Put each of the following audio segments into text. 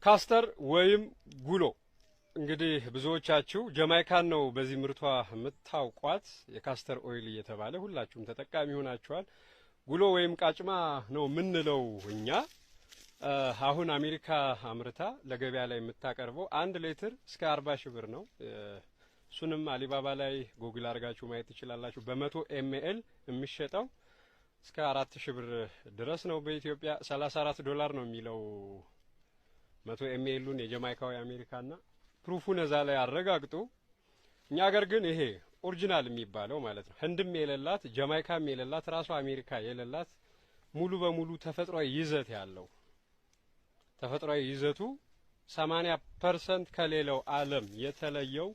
ካስተር ወይም ጉሎ እንግዲህ ብዙዎቻችሁ ጀማይካን ነው በዚህ ምርቷ የምታውቋት የካስተር ኦይል እየተባለ ሁላችሁም ተጠቃሚ ሆናችኋል። ጉሎ ወይም ቃጭማ ነው የምንለው እኛ። አሁን አሜሪካ አምርታ ለገበያ ላይ የምታቀርበው 1 ሊትር እስከ 40 ሺህ ብር ነው። እሱንም አሊባባ ላይ ጎግል አድርጋችሁ ማየት ትችላላችሁ። በ100 ml የሚሸጠው እስከ 4000 ብር ድረስ ነው። በኢትዮጵያ $34 ነው የሚለው 100 ml የጀማይካው አሜሪካና ፕሩፉን እዛ ላይ አረጋግጡ። እኛ ሀገር ግን ይሄ ኦሪጂናል የሚባለው ማለት ነው ህንድም የሌላት ጀማይካም የሌላት ራሱ አሜሪካ የሌላት ሙሉ በሙሉ ተፈጥሯዊ ይዘት ያለው ተፈጥሯዊ ይዘቱ 80% ከሌላው ዓለም የተለየው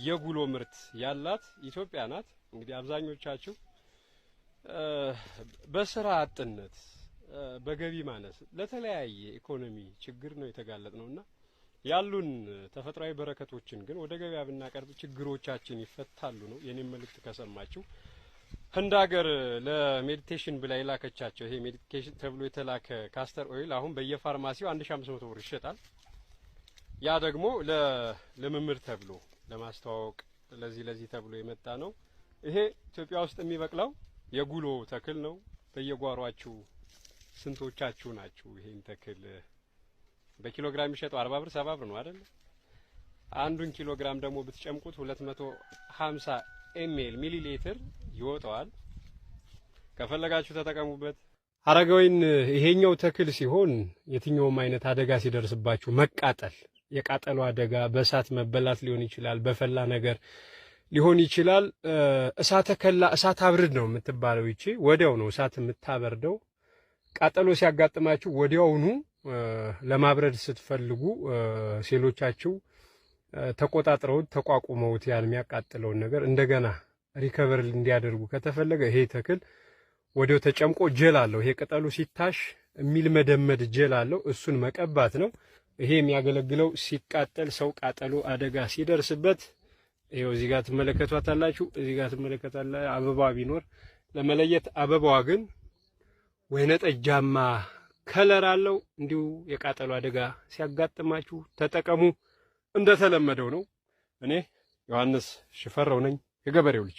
የጉሎ ምርት ያላት ኢትዮጵያ ናት። እንግዲህ አብዛኞቻችሁ በስራ አጥነት በገቢ ማነስ ለተለያየ ኢኮኖሚ ችግር ነው የተጋለጥ ነውና ያሉን ተፈጥሯዊ በረከቶችን ግን ወደ ገበያ ብናቀርብ ችግሮቻችን ይፈታሉ ነው የኔ መልእክት። ከሰማችሁ ህንድ ሀገር ለሜዲቴሽን ብላ የላከቻቸው ይሄ ሜዲቴሽን ተብሎ የተላከ ካስተር ኦይል አሁን በየፋርማሲው 1500 ብር ይሸጣል። ያ ደግሞ ለምርምር ተብሎ ለማስተዋወቅ ለዚህ ተብሎ የመጣ ነው። ይሄ ኢትዮጵያ ውስጥ የሚበቅለው የጉሎ ተክል ነው። በየጓሯችሁ ስንቶቻችሁ ናችሁ ይሄን ተክል በኪሎግራም የሚሸጠው 40 ብር 70 ብር ነው አይደል? አንዱን ኪሎግራም ደግሞ ብትጨምቁት 250 ml ሚሊ ሊትር ይወጣዋል። ከፈለጋችሁ ተጠቀሙበት። አረጋዊን ይሄኛው ተክል ሲሆን የትኛውም አይነት አደጋ ሲደርስባችሁ መቃጠል፣ የቃጠሎ አደጋ በእሳት መበላት ሊሆን ይችላል፣ በፈላ ነገር ሊሆን ይችላል። እሳት አብርድ ነው የምትባለው ይቺ ወዲያው ነው እሳት የምታበርደው። ቃጠሎ ሲያጋጥማችሁ ወዲያውኑ ለማብረድ ስትፈልጉ ሴሎቻችሁ ተቆጣጥረውት ተቋቁመውት ያን የሚያቃጥለውን ነገር እንደገና ሪከቨር እንዲያደርጉ ከተፈለገ ይሄ ተክል ወዲያው ተጨምቆ ጀል አለው። ይሄ ቅጠሉ ሲታሽ የሚልመደመድ ጀል አለው። እሱን መቀባት ነው። ይሄ የሚያገለግለው ሲቃጠል ሰው ቃጠሎ አደጋ ሲደርስበት ይሄው እዚህ ጋር ትመለከቷታላችሁ። እዚህ ጋር ትመለከታላችሁ። አበባ ቢኖር ለመለየት አበባዋ ግን ወይነጠጃማ ከለር አለው። እንዲሁ የቃጠሎ አደጋ ሲያጋጥማችሁ ተጠቀሙ። እንደተለመደው ነው። እኔ ዮሐንስ ሽፈራው ነኝ፣ የገበሬው ልጅ።